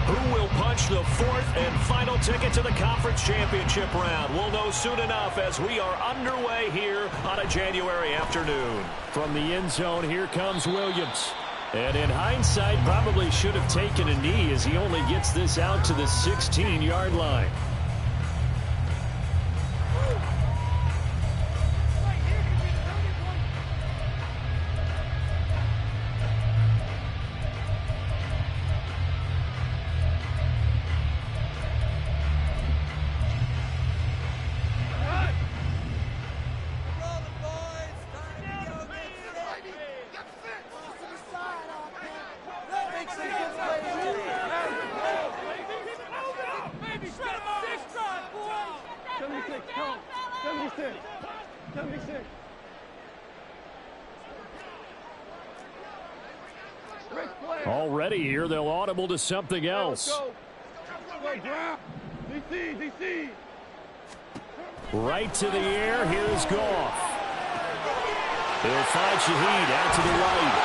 Who will punch the fourth and final ticket to the conference championship round? We'll know soon enough as we are underway here on a January afternoon. From the end zone, here comes Williams. And in hindsight, probably should have taken a knee as he only gets this out to the 16-yard line. Already here, they'll audible to something else. Right to the air, here's Goff. He'll find Shaheed out to the right.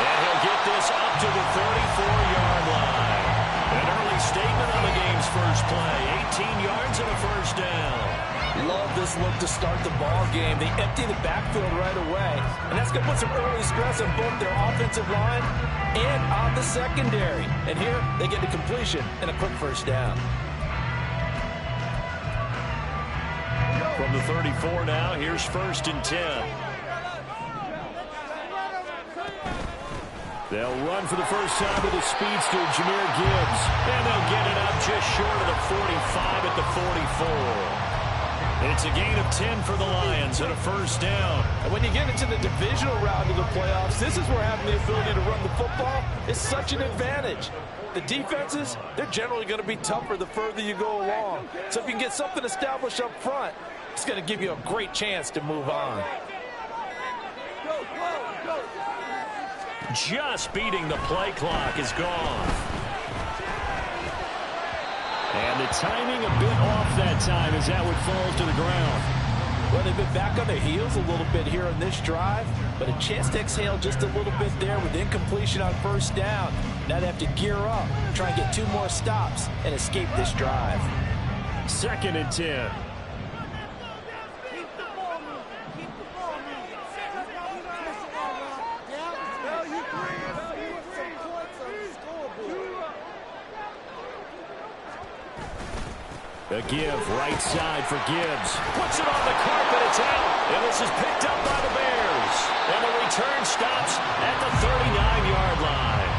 And he'll get this up to the 34-yard line. An early statement on the game's first play. 18 yards and a first down. Love this look to start the ball game. They empty the backfield right away, and that's going to put some early stress on both their offensive line and on the secondary. And here, they get the completion and a quick first down. From the 34 now, here's 1st and 10. They'll run for the first time with the speedster, Jahmyr Gibbs. And they'll get it up just short of the 45 at the 44. It's a gain of 10 for the Lions and a first down. And when you get into the divisional round of the playoffs, this is where having the ability to run the football is such an advantage. The defenses, they're generally going to be tougher the further you go along. So if you can get something established up front, it's going to give you a great chance to move on. Just beating the play clock is gone. And the timing a bit off that time as that one falls to the ground. Well, they've been back on their heels a little bit here on this drive, but a chance to exhale just a little bit there with incompletion on first down. Now they have to gear up, try and get 2 more stops, and escape this drive. 2nd and 10. A give, right side for Gibbs. Puts it on the carpet, it's out. And this is picked up by the Bears. And the return stops at the 39-yard line.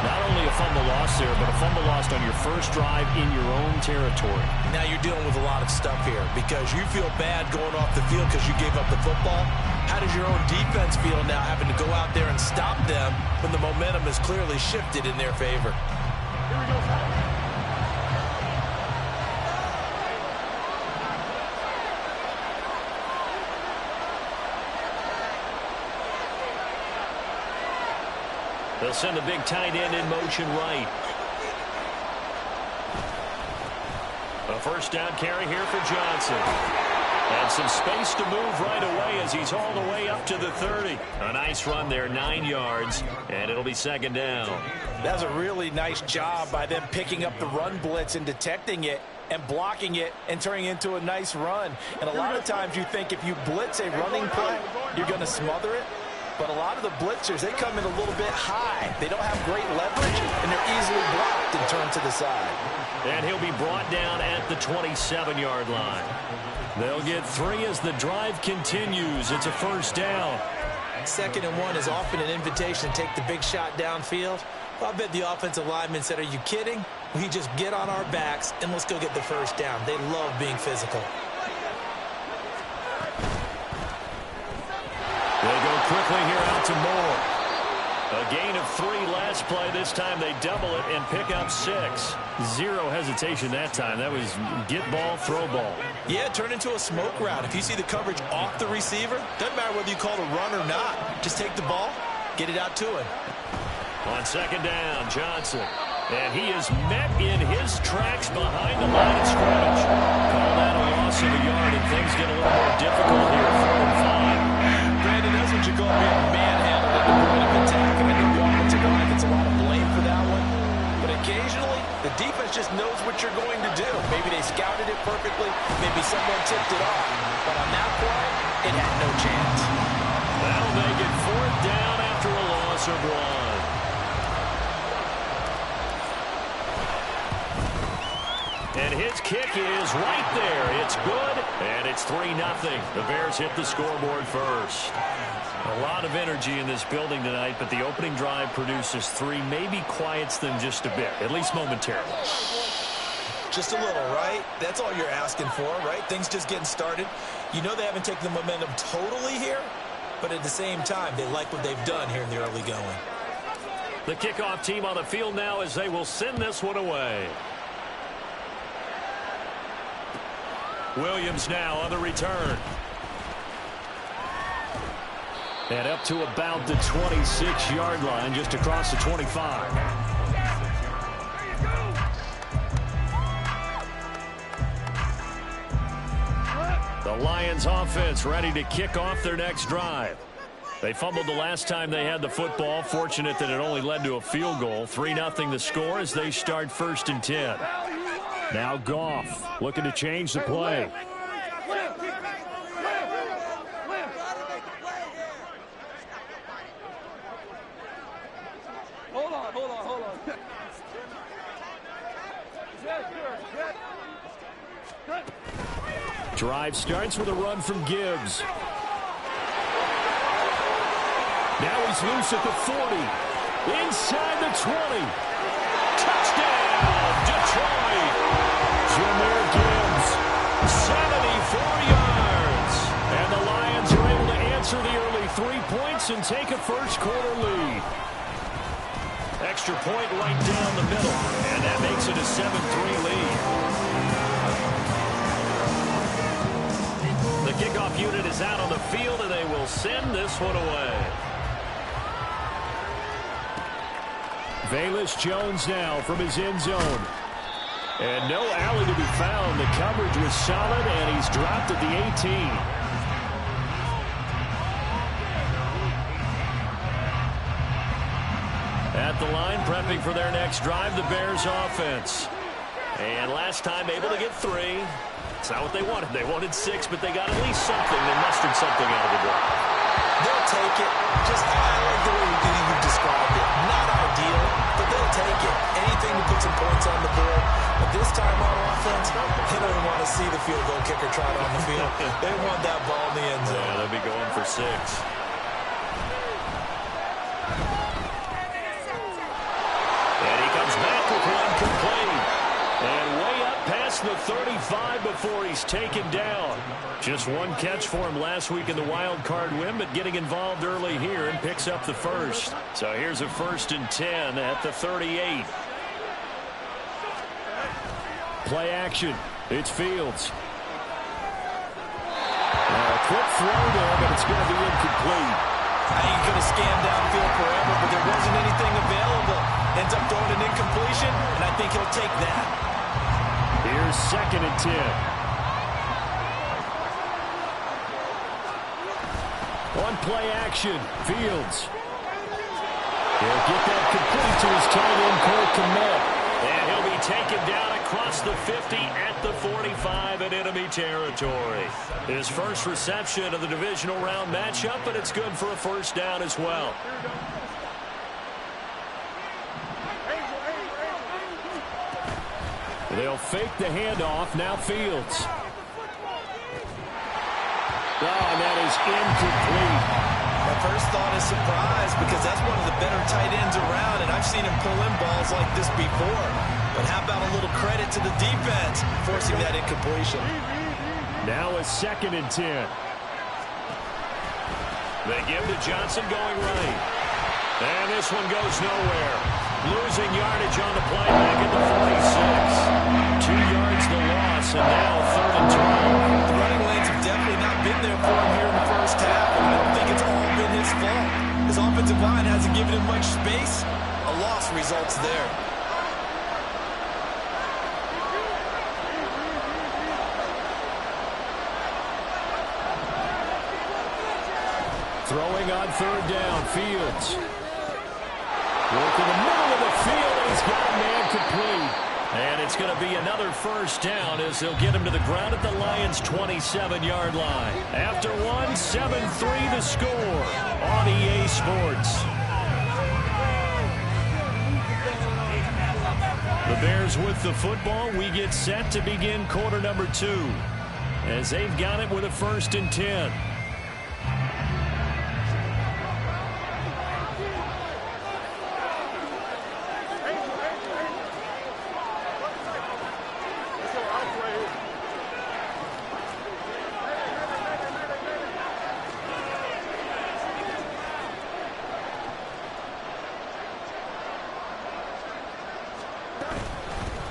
Not only a fumble loss there, but a fumble lost on your first drive in your own territory. Now you're dealing with a lot of stuff here because you feel bad going off the field because you gave up the football. How does your own defense feel now having to go out there and stop them when the momentum is clearly shifted in their favor? Here we go. They'll send the big tight end in motion right. A first down carry here for Johnson. And some space to move right away as he's hauled away up to the 30. A nice run there, 9 yards, and it'll be 2nd down. That's a really nice job by them picking up the run blitz and detecting it and blocking it and turning it into a nice run. And a lot of times you think if you blitz a running play, you're going to smother it. But a lot of the blitzers, they come in a little bit high. They don't have great leverage, and they're easily blocked and turned to the side. And he'll be brought down at the 27-yard line. They'll get 3 as the drive continues. It's a first down. 2nd and 1 is often an invitation to take the big shot downfield. Well, I bet the offensive lineman said, are you kidding? We just get on our backs, and let's go get the first down. They love being physical. They go quickly here out to Moore. A gain of 3 last play. This time they double it and pick up 6. 0 hesitation that time. That was get ball, throw ball. Yeah, turn into a smoke route. If you see the coverage off the receiver, doesn't matter whether you call it a run or not. Just take the ball, get it out to him. On 2nd down, Johnson. And he is met in his tracks behind the line of scrimmage. Call that a loss of a yard, and things get a little more difficult here, 4 and 5. Brandon, that's what you call being manhandled at the point of attack. And I think the offensive line gets a lot of blame for that one. But occasionally, The defense just knows what you're going to do. Maybe they scouted it perfectly. Maybe someone tipped it off. But on that play, it had no chance. That'll make it 4th down after a loss of 1. And his kick is right there. It's good, and it's 3-0. The Bears hit the scoreboard first. A lot of energy in this building tonight, but the opening drive produces 3. Maybe quiets them just a bit, at least momentarily. Just a little, right? That's all you're asking for, right? Things just getting started. You know they haven't taken the momentum totally here, but at the same time, they like what they've done here in the early going. The kickoff team on the field now as they will send this one away. Williams now on the return. And up to about the 26-yard line, just across the 25. The Lions offense ready to kick off their next drive. They fumbled the last time they had the football. Fortunate that it only led to a field goal. 3-0 the score as they start 1st and 10. Now Goff looking to change the play. Hold on. Drive starts with a run from Gibbs. Now he's loose at the 40. Inside the 20. Touchdown, Detroit. Jahmyr Gibbs, 74 yards. And the Lions are able to answer the early 3 points and take a first-quarter lead. Extra point right down the middle, and that makes it a 7-3 lead. The kickoff unit is out on the field, and they will send this one away. Velus Jones now from his end zone. And no alley to be found. The coverage was solid, and he's dropped at the 18. At the line, prepping for their next drive, the Bears offense. And last time able to get 3. It's not what they wanted. They wanted 6, but they got at least something. They mustered something out of the drive. They'll take it. Just I like the way you've described it. Not ideal, but they'll take it. Anything to put some points on the board. But this time on offense, they don't want to see the field goal kicker trot on the field. They want that ball in the end zone. Yeah, they'll be going for 6. Complete. And way up past the 35 before he's taken down. Just one catch for him last week in the wild card win, but getting involved early here and picks up the first. So here's a 1st and 10 at the 38. Play action. It's Fields. A quick throw there, but it's going to be incomplete. I ain't going to scan downfield forever, but there wasn't anything available. Ends up throwing an incompletion, and I think he'll take that. Here's 2nd and 10. On play action, Fields. He'll get that complete to his tight end, Cole Kmet. And he'll be taken down across the 50 at the 45 in enemy territory. His first reception of the divisional round matchup, but it's good for a 1st down as well. They'll fake the handoff. Now Fields. Oh, and that is incomplete. My first thought is surprise because that's one of the better tight ends around, and I've seen him pull in balls like this before. But how about a little credit to the defense forcing that incompletion? Now a 2nd and 10. They give to Johnson going right. And this one goes nowhere. Losing yardage on the play back at the 46. 2 yards the loss, and now 3rd and 12. The running lanes have definitely not been there for him here in the first half, and I don't think it's all been his fault. His offensive line hasn't given him much space. A loss results there. Throwing on 3rd down, Fields. Work in the middle of the field, and he's got a man complete. And it's going to be another first down as they'll get him to the ground at the Lions' 27-yard line. After one, 7-3 the score on EA Sports. The Bears with the football. We get set to begin quarter number 2 as they've got it with a 1st and 10.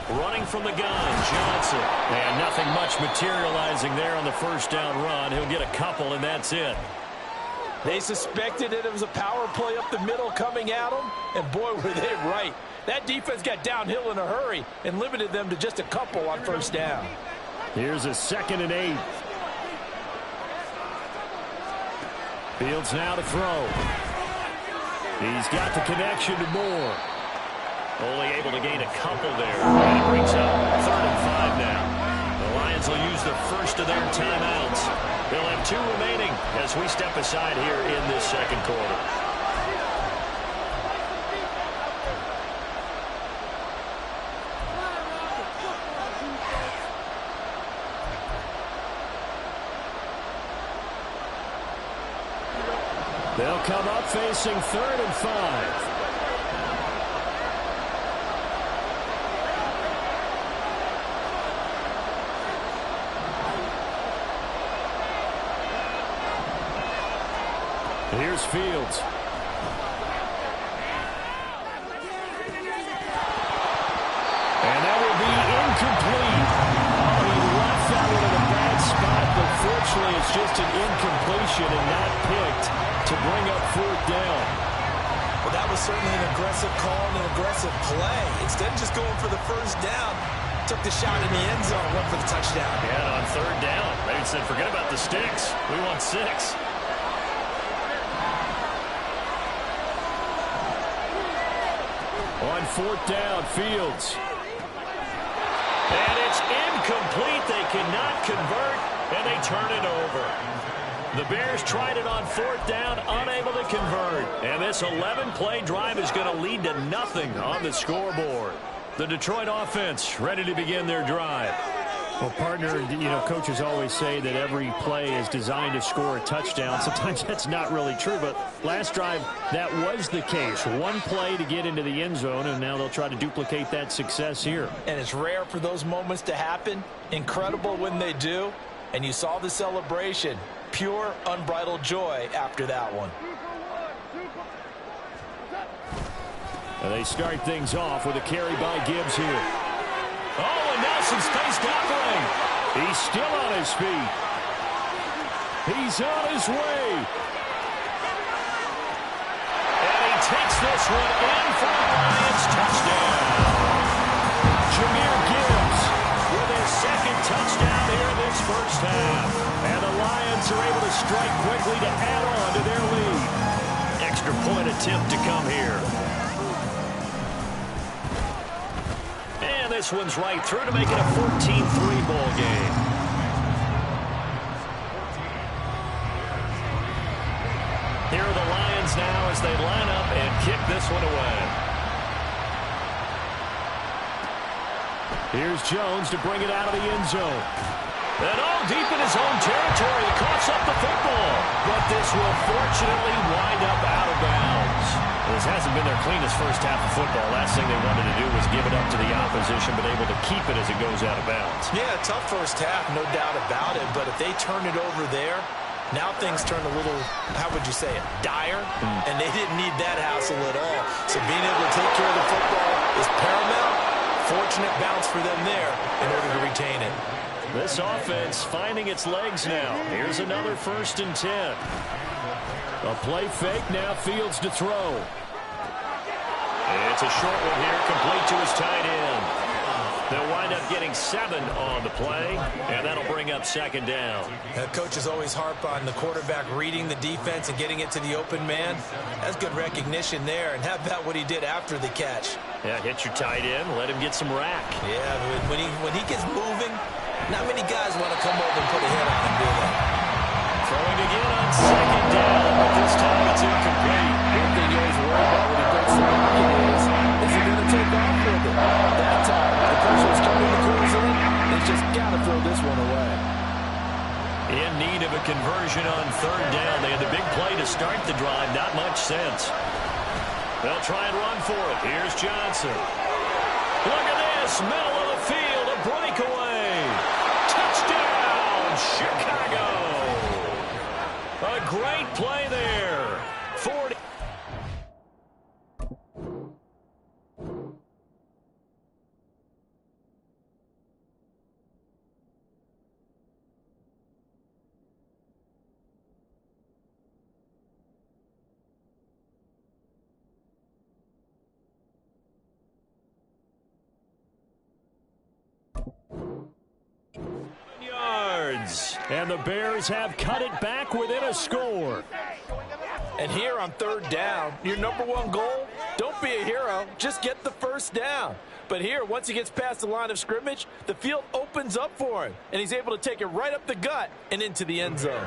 Running from the gun, Johnson. And nothing much materializing there on the first down run. He'll get a couple, and that's it. They suspected it was a power play up the middle coming at them, and boy, were they right. That defense got downhill in a hurry and limited them to just a couple on first down. Here's a 2nd and 8. Fields now to throw. He's got the connection to Moore. Only able to gain a couple there. And it brings up 3rd and 5 now. The Lions will use the first of their timeouts. They'll have 2 remaining as we step aside here in this second quarter. They'll come up facing 3rd and 5. Here's Fields. And that will be incomplete. Oh, he left that one in a bad spot, but fortunately it's just an incompletion and not picked to bring up 4th down. Well, that was certainly an aggressive call and an aggressive play. Instead of just going for the first down, took the shot in the end zone, went for the touchdown. Yeah, and on 3rd down, they said, forget about the sticks. We want 6. On 4th down, Fields. And it's incomplete. They cannot convert, and they turn it over. The Bears tried it on 4th down, unable to convert. And this 11-play drive is going to lead to nothing on the scoreboard. The Detroit offense ready to begin their drive. Well, partner, coaches always say that every play is designed to score a touchdown. Sometimes that's not really true, but last drive, that was the case. One play to get into the end zone, and now they'll try to duplicate that success here. And it's rare for those moments to happen. Incredible when they do. And you saw the celebration. Pure, unbridled joy after that one. And they start things off with a carry by Gibbs here. Oh, and now some space doubling. He's still on his feet. He's on his way. And he takes this one in for the Lions touchdown. Jahmyr Gibbs with his 2nd touchdown here in this first half. And the Lions are able to strike quickly to add on to their lead. Extra point attempt to come here. This one's right through to make it a 14-3 ball game. Here are the Lions now as they line up and kick this one away. Here's Jones to bring it out of the end zone. And all deep in his own territory, he coughs up the football. But this will fortunately wind up out of bounds. This hasn't been their cleanest first half of football. Last thing they wanted to do was give it up to the opposition, but able to keep it as it goes out of bounds. Yeah, tough first half, no doubt about it. But if they turn it over there, now things turn a little, how would you say it, dire? And they didn't need that hassle at all. So being able to take care of the football is paramount. Fortunate bounce for them there in order to retain it. This offense finding its legs now. Here's another 1st and 10. A play fake, now Fields to throw. It's a short one here, complete to his tight end. They'll wind up getting 7 on the play, and that'll bring up second down. Coaches always harp on the quarterback reading the defense and getting it to the open man. That's good recognition there, and how about what he did after the catch? Yeah, hit your tight end, let him get some rack. Yeah, when he gets moving, not many guys want to come over and put a hit on him, do they? Throwing again on second down, but this time it's incomplete. One thing you always worry about when he breaks the pocket is he going to take off with it? That time, the pressure is starting to close in. They just got to throw this one away. In need of a conversion on third down. They had the big play to start the drive. Not much sense. They'll try and run for it. Here's Johnson. Look at this. Middle of the field. A breakaway. Touchdown, Chicago. A great play there. 40. Yards. And the Bears have cut it back within a score. And here on third down, your number one goal, don't be a hero, just get the first down. But here, once he gets past the line of scrimmage, the field opens up for him, and he's able to take it right up the gut and into the end zone.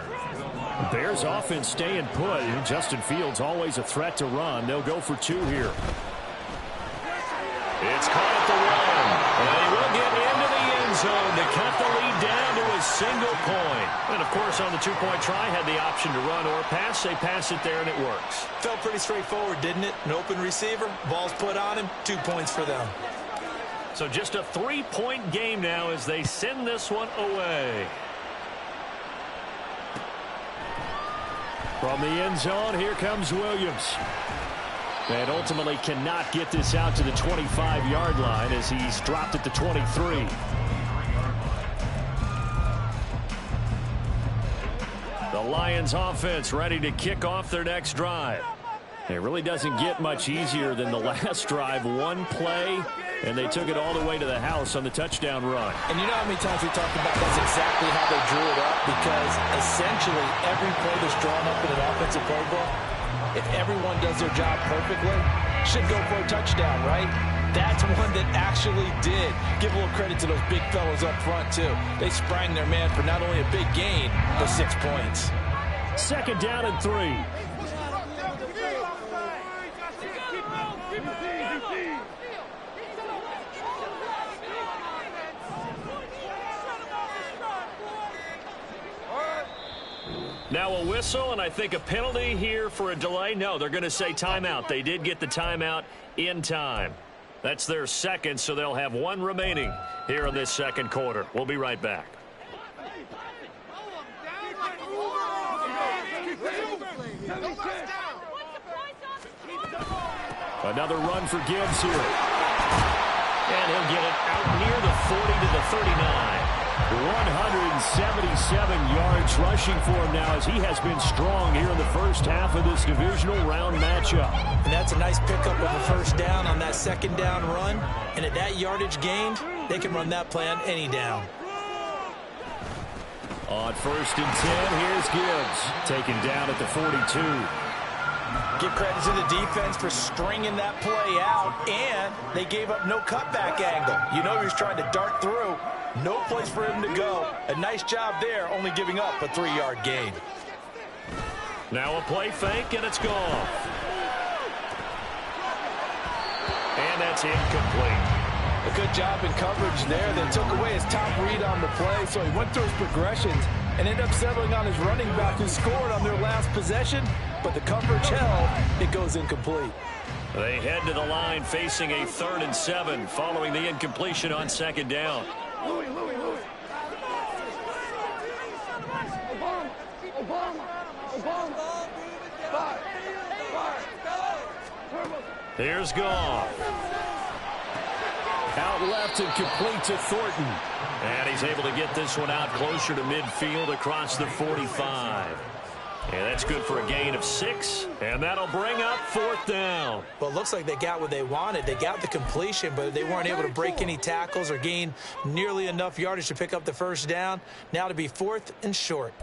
The Bears offense staying put. Justin Fields always a threat to run. They'll go for 2 here. It's caught at the 1. And he will get into the end zone to cut the lead down to a single point. And, of course, on the 2-point try, had the option to run or pass. They pass it there, and it works. Felt pretty straightforward, didn't it? An open receiver, ball's put on him, 2 points for them. So just a 3-point game now as they send this one away. From the end zone, here comes Williams. And ultimately cannot get this out to the 25-yard line as he's dropped at the 23. The Lions offense ready to kick off their next drive. It really doesn't get much easier than the last drive. 1 play, and they took it all the way to the house on the touchdown run. And you know how many times we talked about that's exactly how they drew it up? Because essentially every play that's drawn up in an offensive playbook, if everyone does their job perfectly, should go for a touchdown, right? That's one that actually did. Give a little credit to those big fellows up front, too. They sprang their man for not only a big gain, but 6 points. Second down and 3. Now a whistle, and I think a penalty here for a delay. No, they're going to say timeout. They did get the timeout in time. That's their second, so they'll have 1 remaining here in this second quarter. We'll be right back. Another run for Gibbs here. And he'll get it out near the 40 to the 39. 177 yards rushing for him now as he has been strong here in the first half of this divisional round matchup. And that's a nice pickup of a first down on that second down run. And at that yardage gained, they can run that play on any down. On 1st and 10, here's Gibbs taken down at the 42. Give credit to the defense for stringing that play out, and they gave up no cutback angle. You know he was trying to dart through. No place for him to go. A nice job there, only giving up a 3-yard gain. Now a play fake, and it's gone. And that's incomplete. A good job in coverage there. They took away his top read on the play, so he went through his progressions and ended up settling on his running back who scored on their last possession, but the coverage held. It goes incomplete. They head to the line facing a 3rd and 7 following the incompletion on second down. Here's Goff. Out left and complete to Thornton. And he's able to get this one out closer to midfield across the 45. And that's good for a gain of 6. And that'll bring up 4th down. Well, it looks like they got what they wanted. They got the completion, but they weren't able to break any tackles or gain nearly enough yardage to pick up the first down. Now to be 4th and short.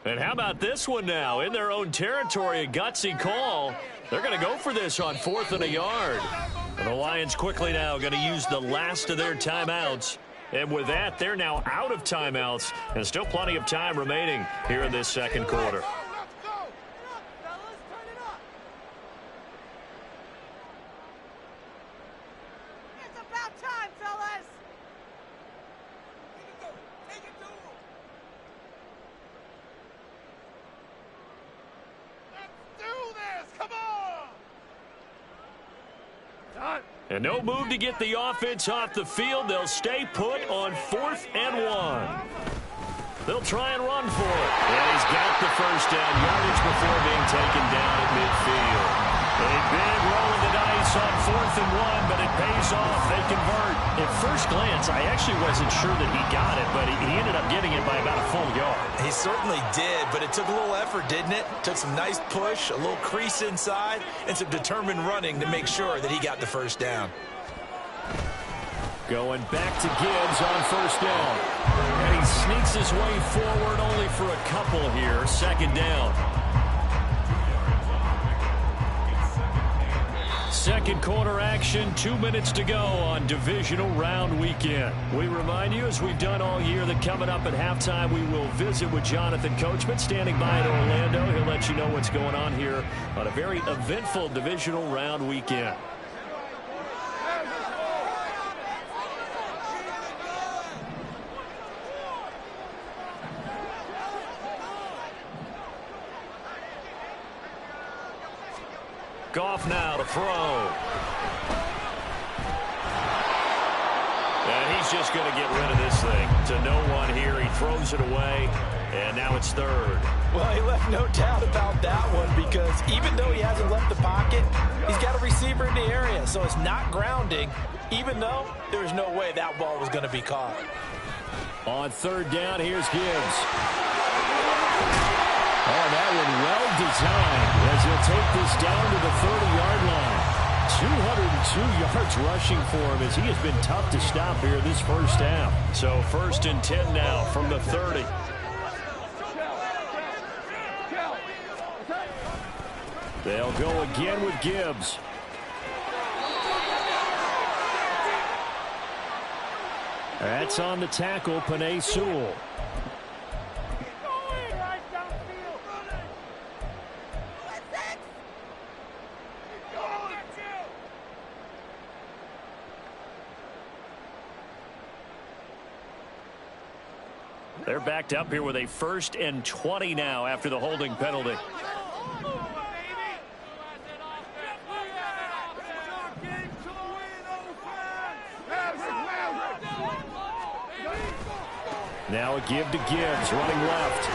And how about this one now? In their own territory, a gutsy call. They're going to go for this on 4th and a yard. And the Lions quickly now going to use the last of their timeouts. And with that, they're now out of timeouts. And still plenty of time remaining here in this second quarter. And no move to get the offense off the field. They'll stay put on 4th and 1. They'll try and run for it. And he's got the first down yardage before being taken down at midfield. A big roll of the dice on 4th and 1, but it pays off. They convert. At first glance, I actually wasn't sure that he got it, but he ended up getting it by about a full yard. He certainly did, but it took a little effort, didn't it? Took some nice push, a little crease inside, and some determined running to make sure that he got the first down. Going back to Gibbs on first down. And he sneaks his way forward only for a couple here. 2nd down. Second quarter action, 2 minutes to go on Divisional Round Weekend. We remind you, as we've done all year, that coming up at halftime, we will visit with Jonathan Coachman standing by in Orlando. He'll let you know what's going on here on a very eventful Divisional Round Weekend. Goff now to throw. And he's just going to get rid of this thing to no one here. He throws it away, and now it's 3rd. Well, he left no doubt about that one because even though he hasn't left the pocket, he's got a receiver in the area, so it's not grounding, even though there's no way that ball was going to be caught. On 3rd down, here's Gibbs. Oh, that one well designed as he'll take this down to the 30-yard line. 202 yards rushing for him as he has been tough to stop here this first half. So 1st and 10 now from the 30. They'll go again with Gibbs. That's on the tackle, Penei Sewell. They're backed up here with a 1st and 20 now after the holding penalty. Now a give to Gibbs, running left.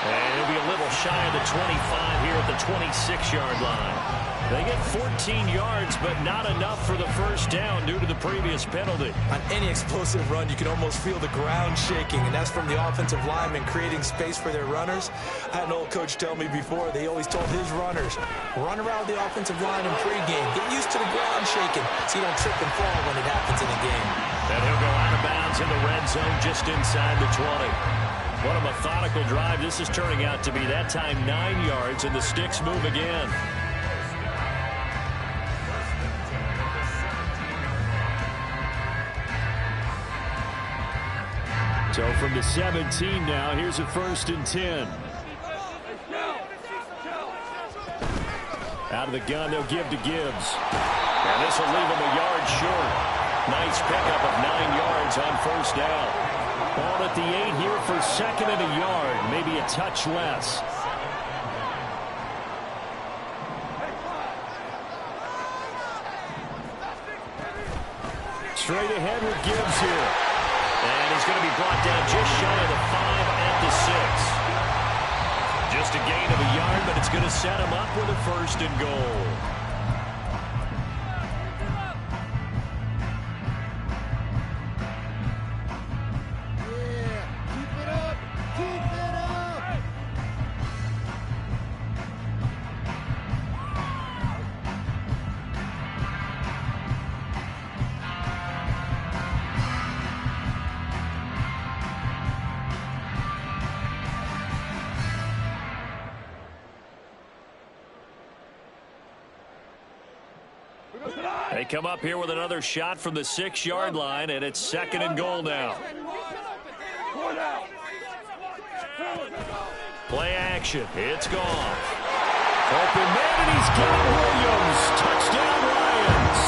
And he'll be a little shy of the 25 here at the 26-yard line. They get 14 yards, but not enough for the first down due to the previous penalty. On any explosive run, you can almost feel the ground shaking, and that's from the offensive linemen creating space for their runners. I had an old coach tell me before, they always told his runners, run around the offensive line in pregame. Get used to the ground shaking so you don't trip and fall when it happens in a game. And he'll go out of bounds in the red zone just inside the 20. What a methodical drive this is turning out to be. That time 9 yards, and the sticks move again. So from the 17 now, here's a 1st and 10. Out of the gun, they'll give to Gibbs. And this will leave him a yard short. Nice pickup of 9 yards on first down. Ball at the 8 here for 2nd and a yard, maybe a touch less. Straight ahead with Gibbs here. And he's going to be brought down just shy of the 5 at the 6. Just a gain of a yard, but it's going to set him up with a 1st and goal. They come up here with another shot from the 6-yard line, and it's 2nd and goal now. Play action. It's gone. Open man, and he's got Williams. Touchdown, Lions.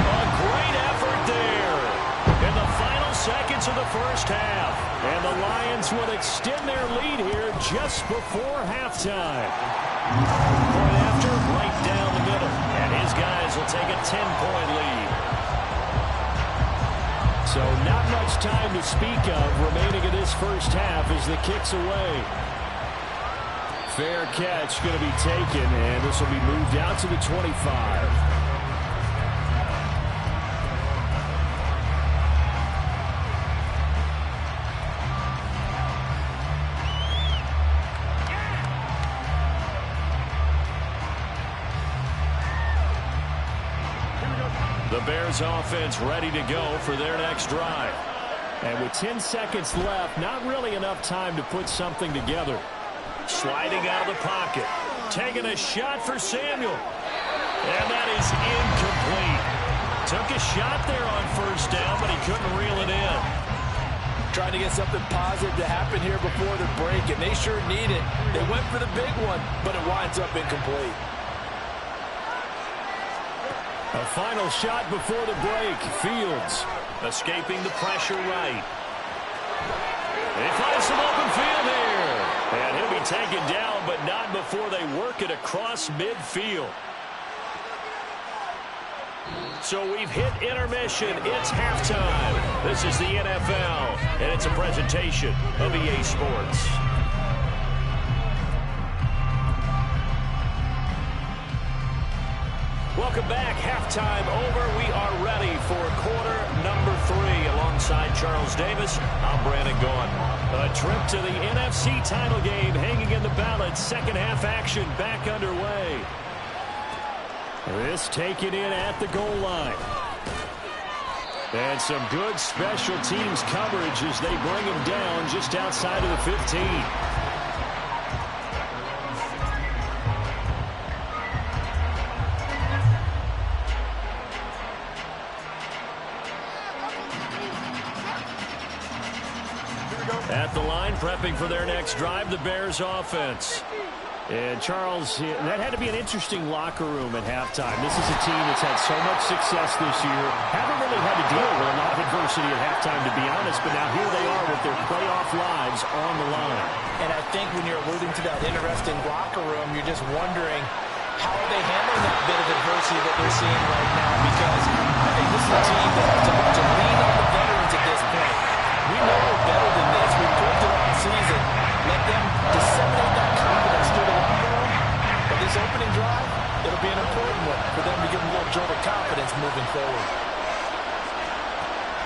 A great effort there in the final seconds of the first half. And the Lions will extend their lead here just before halftime. Point after, right down the middle. And his guys will take a 10-point lead. So not much time to speak of remaining in this first half as the kick's away. Fair catch going to be taken, and this will be moved out to the 25. The Bears offense ready to go for their next drive. And with 10 seconds left, not really enough time to put something together. Sliding out of the pocket. Taking a shot for Samuel. And that is incomplete. Took a shot there on 1st down, but he couldn't reel it in. Trying to get something positive to happen here before the break, and they sure need it. They went for the big one, but it winds up incomplete. A final shot before the break. Fields escaping the pressure right. They find some open field here. And he'll be taken down, but not before they work it across midfield. So we've hit intermission. It's halftime. This is the NFL, and it's a presentation of EA Sports. Welcome back. Halftime over. We are ready for quarter number 3. Alongside Charles Davis, I'm Brandon Gaughan. A trip to the NFC title game hanging in the balance. Second half action back underway. This taken in at the goal line. And some good special teams coverage as they bring him down just outside of the 15. At the line, prepping for their next drive, the Bears offense. And Charles, that had to be an interesting locker room at halftime. This is a team that's had so much success this year. Haven't really had to deal with a lot of adversity at halftime, to be honest, but now here they are with their playoff lives on the line. And I think when you're alluding to that interesting locker room, you're just wondering how are they handling that bit of adversity that they're seeing right now, because I think this is a team that has to lean on the veterans at this point. We know we're better than this. We proved it all season. Let them disseminate that confidence through the locker room. But this opening drive, it'll be an important one for them to give them a little jolt of confidence moving forward.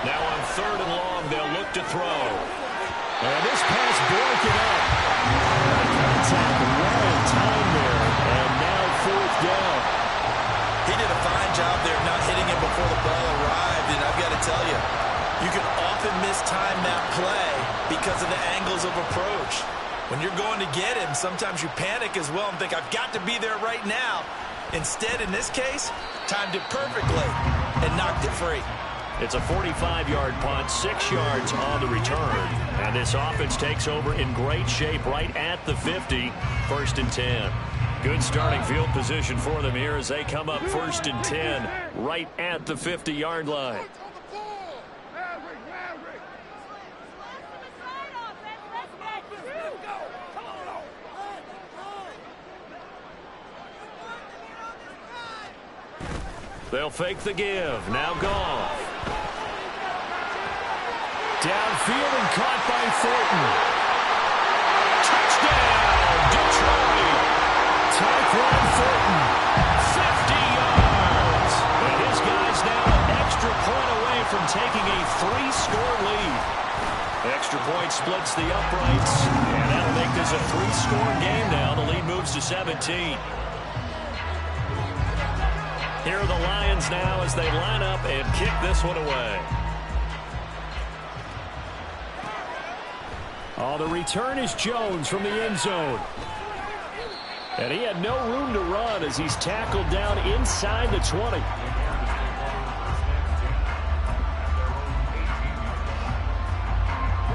Now on 3rd and long, they'll look to throw. And this pass broken up. Contact right in time there. And now 4th down. He did a fine job there not hitting him before the ball arrived. And I've got to tell you, you can often mistime that play because of the angles of approach. When you're going to get him, sometimes you panic as well and think, I've got to be there right now. Instead, in this case, timed it perfectly and knocked it free. It's a 45-yard punt, 6 yards on the return. And this offense takes over in great shape right at the 50, 1st and 10. Good starting field position for them here as they come up 1st and 10 right at the 50-yard line. They'll fake the give. Now Goff. Downfield and caught by Thornton. Touchdown, Detroit. Tyquan Thornton, 50 yards. And his guy's now an extra point away from taking a 3-score lead. Extra point splits the uprights, and that'll make this a 3-score game now. The lead moves to 17. Here are the Lions now as they line up and kick this one away. Oh, the return is Jones from the end zone. And he had no room to run as he's tackled down inside the 20.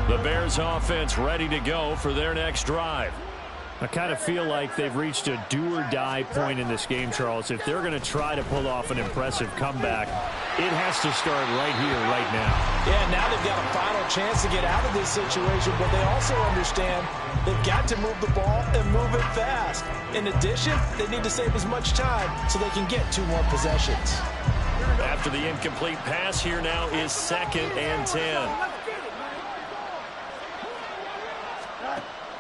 The Bears offense ready to go for their next drive. I kind of feel like they've reached a do-or-die point in this game, Charles. If they're going to try to pull off an impressive comeback, it has to start right here, right now. Yeah, now they've got a final chance to get out of this situation, but they also understand they've got to move the ball and move it fast. In addition, they need to save as much time so they can get 2 more possessions. After the incomplete pass, here now is 2nd and 10.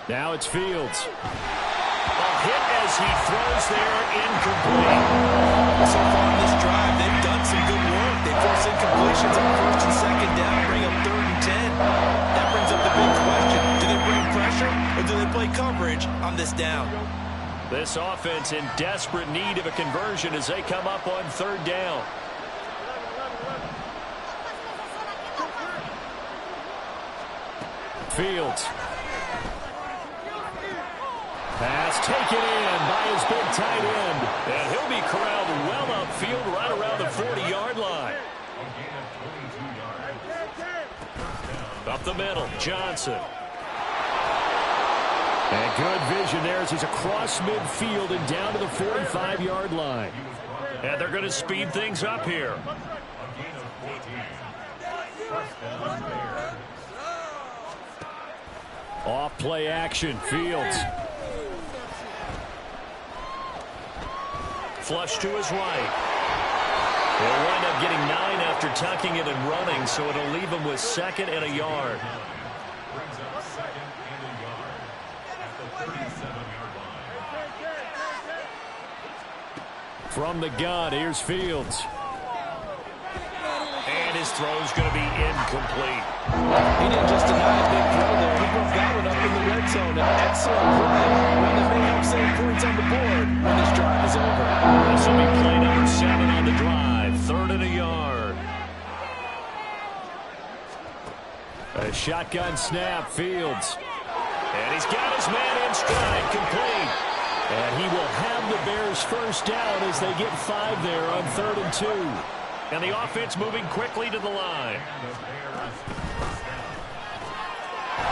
Now it's Fields. A hit as he throws there, incomplete. So far in this drive, they've done some good work. They force incompletions on 1st and 2nd down, bring up 3rd and 10. That brings up the big question. Do they bring pressure or do they play coverage on this down? This offense in desperate need of a conversion as they come up on 3rd down. Fields. Pass taken in by his big tight end. And he'll be corralled well upfield right around the 40-yard line. Up the middle, Johnson. And good vision there as he's across midfield and down to the 45-yard line. And they're going to speed things up here. Off play action, Fields. Flush to his right. He'll wind up getting 9 after tucking it and running, so it'll leave him with 2nd and a yard. From the gun, here's Fields. And his throw's going to be incomplete. He didn't just deny a big throw there. He broke that one up in the red zone. An excellent play. One that may help save points on the board when this drive is over. This will be play number 7 on the drive. 3rd and a yard. A shotgun snap, Fields. And he's got his man in stride, complete. And he will have the Bears first down as they get 5 there on 3rd and 2. And the offense moving quickly to the line.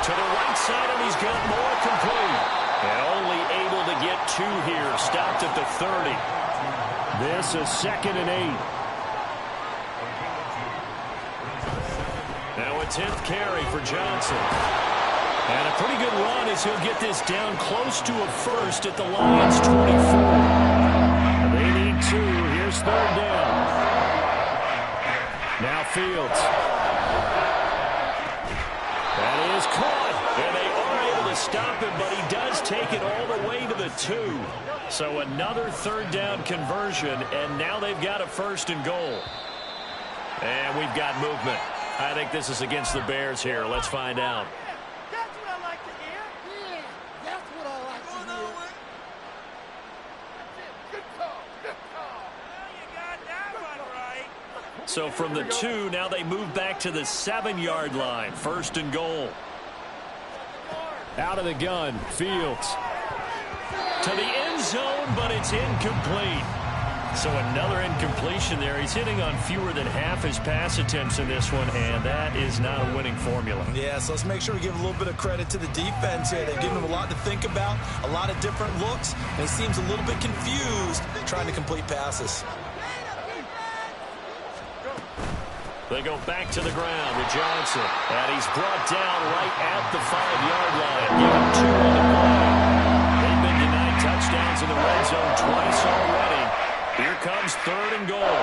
To the right side, and he's got more, complete. And only able to get 2 here. Stopped at the 30. This is 2nd and 8. Now a 10th carry for Johnson. And a pretty good run as he'll get this down close to a first at the Lions' 24. They need 2. Here's 3rd down. Now Fields. That is caught. And they are able to stop him, but he does take it all the way to the 2. So another 3rd down conversion, and now they've got a 1st and goal. And we've got movement. I think this is against the Bears here. Let's find out. That's what I like to hear. Yeah, that's what I like to hear. Good call. Good call. Well, you got that one right. So from the 2, now they move back to the 7-yard line. 1st and goal. Out of the gun, Fields. To the end zone, but it's incomplete. So another incompletion there. He's hitting on fewer than half his pass attempts in this one, and that is not a winning formula. Yeah, so let's make sure we give a little bit of credit to the defense here. They've given him a lot to think about, a lot of different looks, and he seems a little bit confused trying to complete passes. They go back to the ground with Johnson, and he's brought down right at the 5-yard line. Give him 2 on the play. They've been denied touchdowns in the red zone twice already. Here comes 3rd and goal.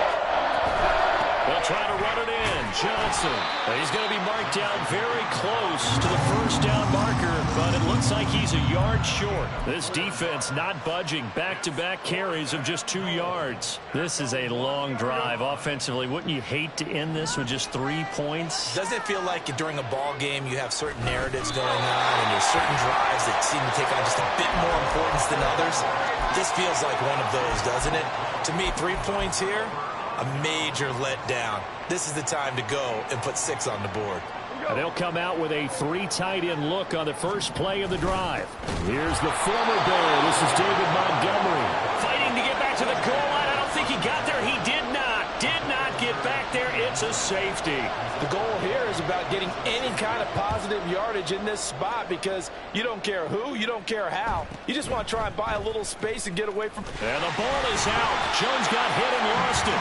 They'll try to run it in. Johnson. He's going to be marked down very close to the first down marker, but it looks like he's a yard short. This defense not budging. Back-to-back carries of just 2 yards. This is a long drive offensively. Wouldn't you hate to end this with just 3 points? Doesn't it feel like during a ball game you have certain narratives going on and there's certain drives that seem to take on just a bit more importance than others? This feels like one of those, doesn't it? To me, 3 points here, a major letdown. This is the time to go and put 6 on the board. And they'll come out with a 3 tight end look on the first play of the drive. Here's the former Bear. This is David Montgomery. Fighting to get back to the goal line. I don't think he got there. He did not get back there. It's a safety. The goal here is about getting any kind of positive yardage in this spot because you don't care who, you don't care how. You just want to try and buy a little space and get away from... And the ball is out. Jones got hit and lost it.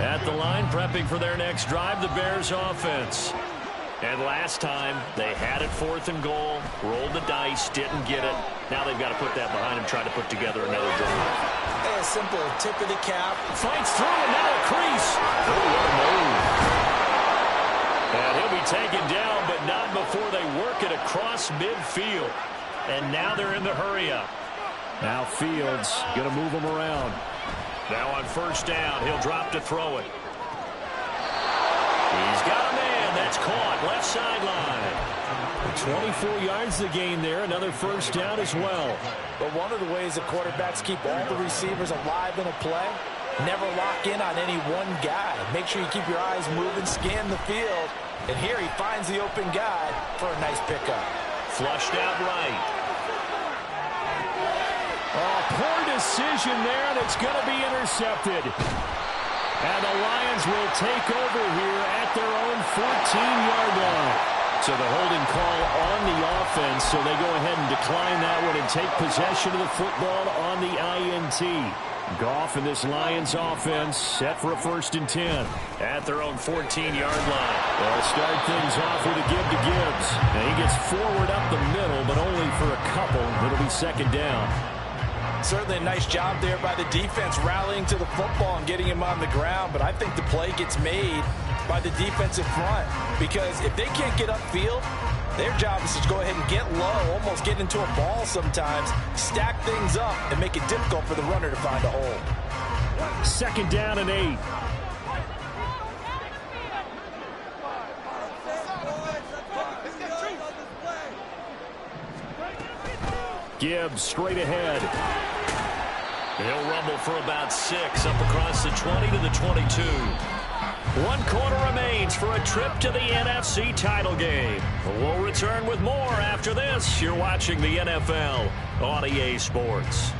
At the line, prepping for their next drive, the Bears offense. And last time, they had it 4th and goal, rolled the dice, didn't get it. Now they've got to put that behind them, try to put together another drive. A simple tip of the cap. Fights through, and now a crease. Oh, what a move. And he'll be taken down, but not before they work it across midfield. And now they're in the hurry-up. Now Fields going to move them around. Now on first down, he'll drop to throw it. He's got a man. That's caught. Left sideline. 24 yards the gain there. Another first down as well. But one of the ways that quarterbacks keep all the receivers alive in a play, never lock in on any one guy. Make sure you keep your eyes moving, scan the field. And here he finds the open guy for a nice pickup. Flushed out right. Oh, poor decision there, and it's going to be intercepted. And the Lions will take over here at their own 14-yard line. So the holding call on the offense, so they go ahead and decline that one and take possession of the football on the INT. Goff and this Lions offense set for a 1st and 10 at their own 14-yard line. They'll start things off with a give to Gibbs. And he gets forward up the middle, but only for a couple. It'll be 2nd down. Certainly a nice job there by the defense rallying to the football and getting him on the ground, but I think the play gets made by the defensive front because if they can't get upfield, their job is to go ahead and get low, almost get into a ball sometimes, stack things up, and make it difficult for the runner to find a hole. 2nd down and 8. Gibbs straight ahead. He'll rumble for about 6 up across the 20 to the 22. 1 quarter remains for a trip to the NFC title game. We'll return with more after this. You're watching the NFL on EA Sports.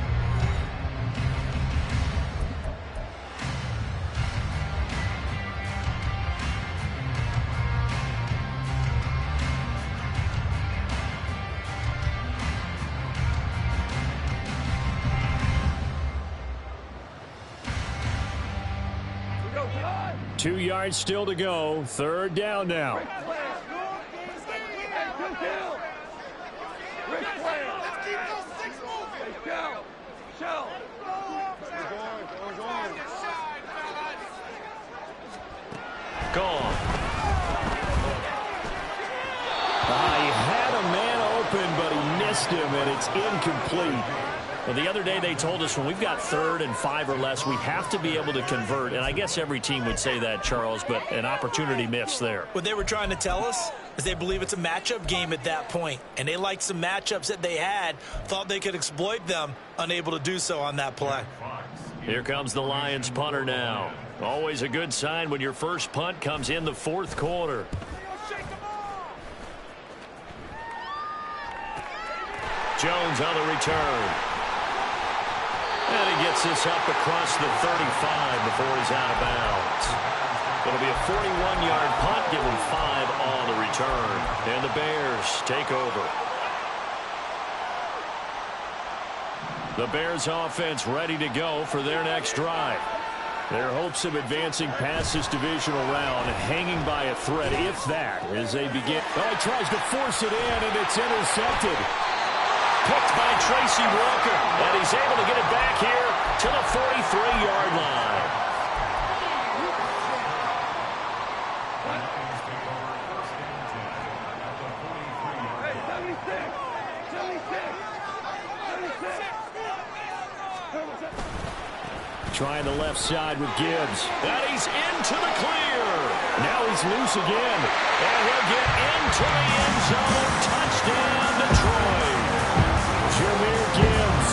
Two yards still to go. 3rd down now. Gone. He had a man open, but he missed him, and it's incomplete. Well, the other day they told us when we've got 3rd and 5 or less, we have to be able to convert. And I guess every team would say that, Charles, but an opportunity missed there. What they were trying to tell us is they believe it's a matchup game at that point. And they liked some matchups that they had, thought they could exploit them, unable to do so on that play. Here comes the Lions punter now. Always a good sign when your first punt comes in the 4th quarter. Jones on the return. And he gets this up across the 35 before he's out of bounds. It'll be a 41-yard punt, give him 5 on the return. And the Bears take over. The Bears offense ready to go for their next drive. Their hopes of advancing past this divisional round hanging by a thread, if that, as they begin. Oh, he tries to force it in, and it's intercepted. Picked by Tracy Walker, and he's able to get it back here to the 43-yard line. Trying the left side with Gibbs. And he's into the clear. Now he's loose again. And he'll get into the end zone. Touchdown, Detroit. Jahmyr Gibbs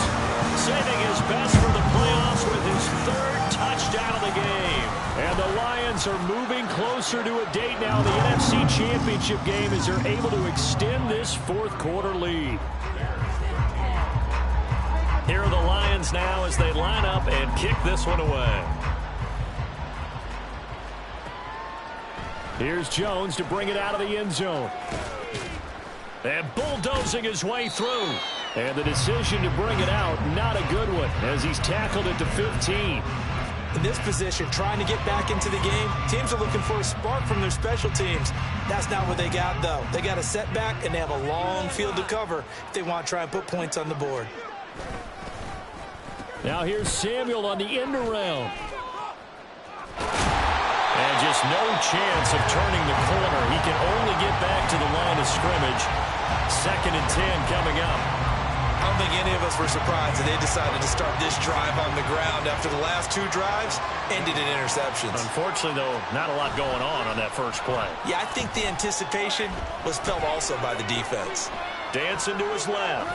saving his best for the playoffs with his third touchdown of the game. And the Lions are moving closer to a date now. The NFC Championship game as they're able to extend this fourth-quarter lead. Here are the Lions now as they line up and kick this one away. Here's Jones to bring it out of the end zone. And bulldozing his way through. And the decision to bring it out, not a good one, as he's tackled it to 15. In this position, trying to get back into the game, teams are looking for a spark from their special teams. That's not what they got, though. They got a setback, and they have a long field to cover if they want to try and put points on the board. Now here's Samuel on the end around. And just no chance of turning the corner. He can only get back to the line of scrimmage. 2nd and 10 coming up. I don't think any of us were surprised that they decided to start this drive on the ground after the last 2 drives ended in interceptions. Unfortunately, though, not a lot going on that first play. Yeah, I think the anticipation was felt also by the defense. Dancing to his left.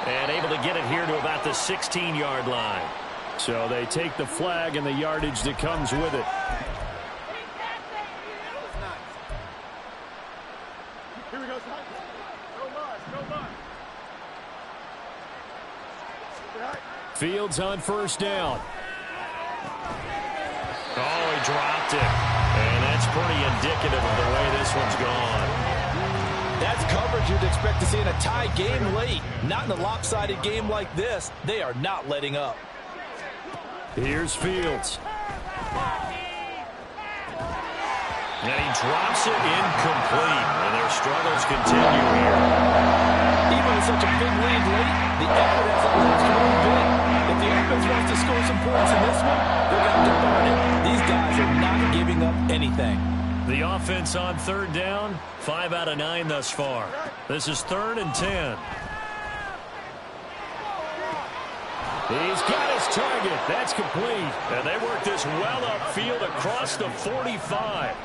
And able to get it here to about the 16-yard line. So they take the flag and the yardage that comes with it. Here we go. Go much. Fields on first down. Oh, he dropped it. And that's pretty indicative of the way this one's gone. That's coverage you'd expect to see in a tie game late. Not in a lopsided game like this. They are not letting up. Here's Fields. And he drops it incomplete. And their struggles continue here. Even with such a big lead late, the evidence allows to win big. If the offense wants to score some points in this one, they're going to burn it. These guys are not giving up anything. The offense on 3rd down, 5 out of 9 thus far. This is 3rd and 10. He's got his target. That's complete. And they work this well upfield across the 45.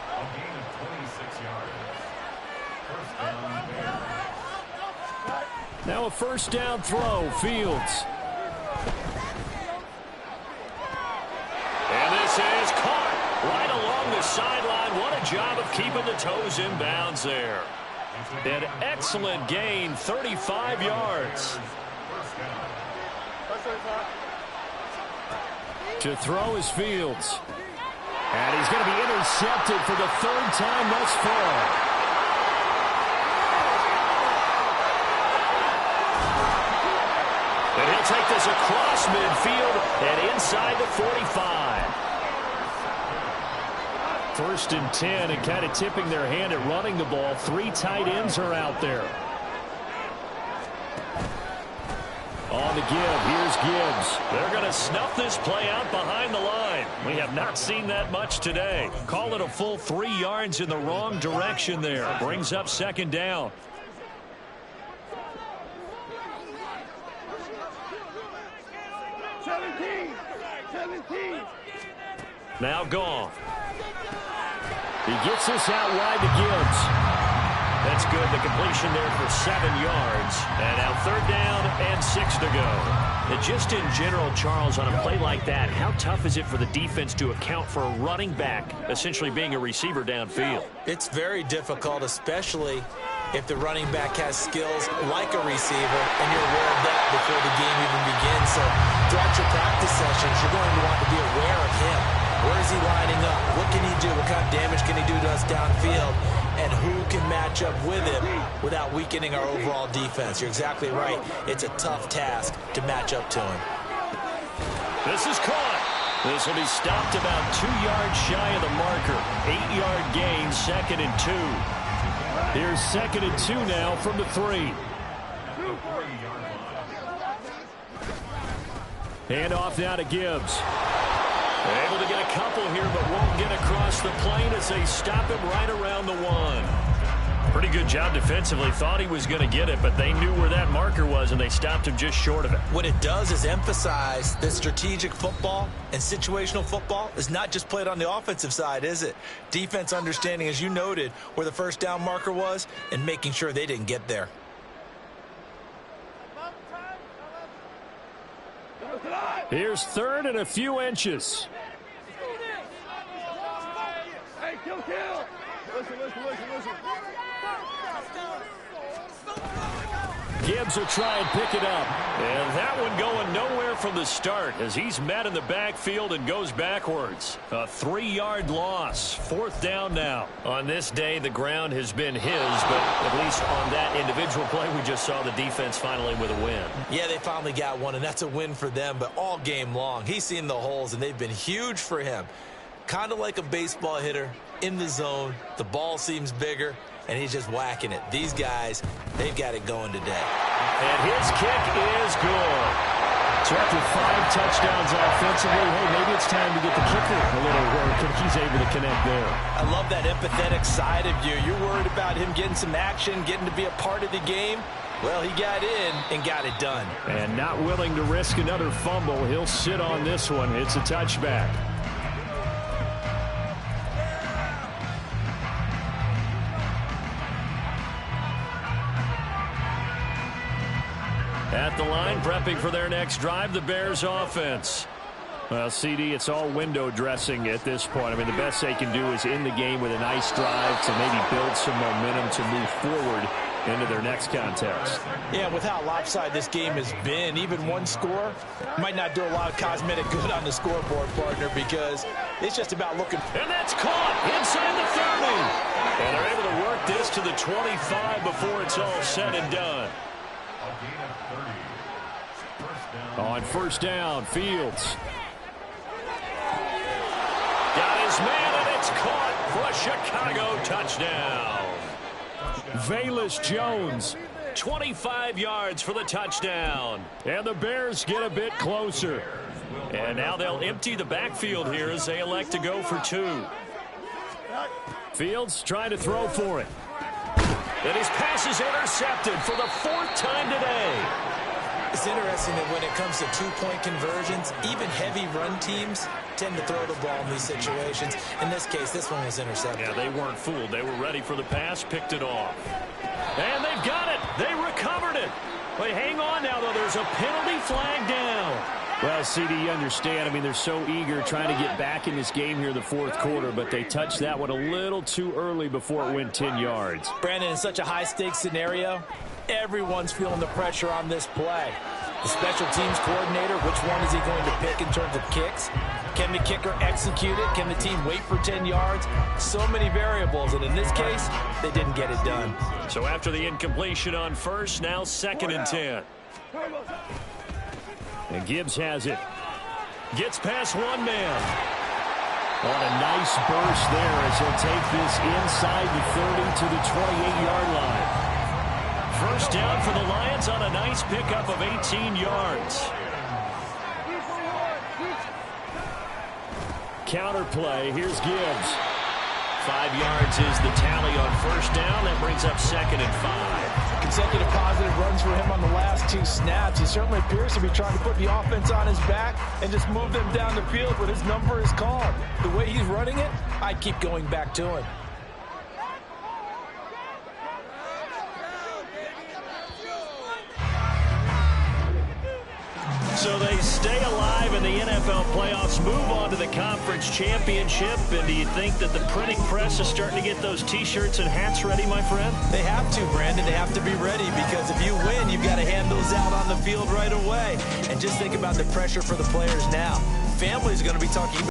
Now a first down throw, Fields. And this is caught right along the sideline. What a job of keeping the toes in bounds there. An excellent gain, 35 yards. To throw is Fields. And he's going to be intercepted for the 3rd time thus far. And he'll take this across midfield and inside the 45. 1st and 10, and kind of tipping their hand at running the ball. 3 tight ends are out there. On the give, here's Gibbs. They're going to snuff this play out behind the line. We have not seen that much today. Call it a full 3 yards in the wrong direction there. Brings up 2nd down. Now gone. He gets this out wide to Gibbs. That's good. The completion there for 7 yards. And now 3rd down and 6 to go. And just in general, Charles, on a play like that, how tough is it for the defense to account for a running back essentially being a receiver downfield? It's very difficult, especially if the running back has skills like a receiver, and you're aware of that before the game even begins. So throughout your practice sessions, you're going to want to be aware of him. Where is he lining up? What can he do? What kind of damage can he do to us downfield? And who can match up with him without weakening our overall defense? You're exactly right. It's a tough task to match up to him. This is caught. This will be stopped about 2 yards shy of the marker. 8-yard gain, 2nd and 2. Here's 2nd and 2 now from the 3. Hand off now to Gibbs. Able to get a couple here, but won't get across the plane as they stop him right around the 1. Pretty good job defensively. Thought he was going to get it, but they knew where that marker was, and they stopped him just short of it. What it does is emphasize that strategic football and situational football is not just played on the offensive side, is it? Defense understanding, as you noted, where the first down marker was and making sure they didn't get there. Here's 3rd and a few inches. Hey, kill. Listen. Gibbs will try and pick it up. And that one going nowhere from the start as he's met in the backfield and goes backwards. A 3-yard loss. 4th down now. On this day, the ground has been his, but at least on that individual play, we just saw the defense finally with a win. Yeah, they finally got one, and that's a win for them, but all game long, he's seen the holes, and they've been huge for him. Kind of like a baseball hitter in the zone. The ball seems bigger, and he's just whacking it. These guys, they've got it going today. And his kick is good. So after 5 touchdowns offensively, hey, maybe it's time to get the kicker a little work, and he's able to connect there. I love that empathetic side of you. You're worried about him getting some action, getting to be a part of the game. Well, he got in and got it done. And not willing to risk another fumble. He'll sit on this one. It's a touchback. At the line, prepping for their next drive, the Bears offense. Well, CD, it's all window dressing at this point. I mean, the best they can do is end the game with a nice drive to maybe build some momentum to move forward into their next contest. Yeah, with how lopsided this game has been, even one score might not do a lot of cosmetic good on the scoreboard, partner, because it's just about looking. And that's caught inside the 30. And they're able to work this to the 25 before it's all said and done. On 1st down, Fields. Got his man, and it's caught for a Chicago touchdown. Velus Jones. 25 yards for the touchdown. And the Bears get a bit closer. And now they'll empty the backfield here as they elect to go for 2. Fields trying to throw for it. And his pass is intercepted for the 4th time today. It's interesting that when it comes to 2-point conversions, even heavy run teams tend to throw the ball in these situations. In this case, this one was intercepted. Yeah, they weren't fooled. They were ready for the pass, picked it off. And they've got it. They recovered it. But hang on now, though. There's a penalty flag down. Well, CD, you understand. I mean, they're so eager trying to get back in this game here in the 4th quarter, but they touched that one a little too early before it went 10 yards. Brandon, in such a high-stakes scenario, everyone's feeling the pressure on this play. The special teams coordinator, which one is he going to pick in terms of kicks? Can the kicker execute it? Can the team wait for 10 yards? So many variables, and in this case, they didn't get it done. So after the incompletion on 1st, now 2nd and 10. And Gibbs has it. Gets past one man. On a nice burst there as he'll take this inside the 30 to the 28-yard line. 1st down for the Lions on a nice pickup of 18 yards. Counter play. Here's Gibbs. 5 yards is the tally on 1st down. That brings up 2nd and 5. Consecutive positive runs for him on the last 2 snaps. He certainly appears to be trying to put the offense on his back and just move them down the field when his number is called. The way he's running it, I'd keep going back to him. So they stay alive in the NFL playoffs, move on to the conference championship. And do you think that the printing press is starting to get those T-shirts and hats ready, my friend? They have to, Brandon. They have to be ready because if you win, you've got to hand those out on the field right away. And just think about the pressure for the players now. Families are going to be talking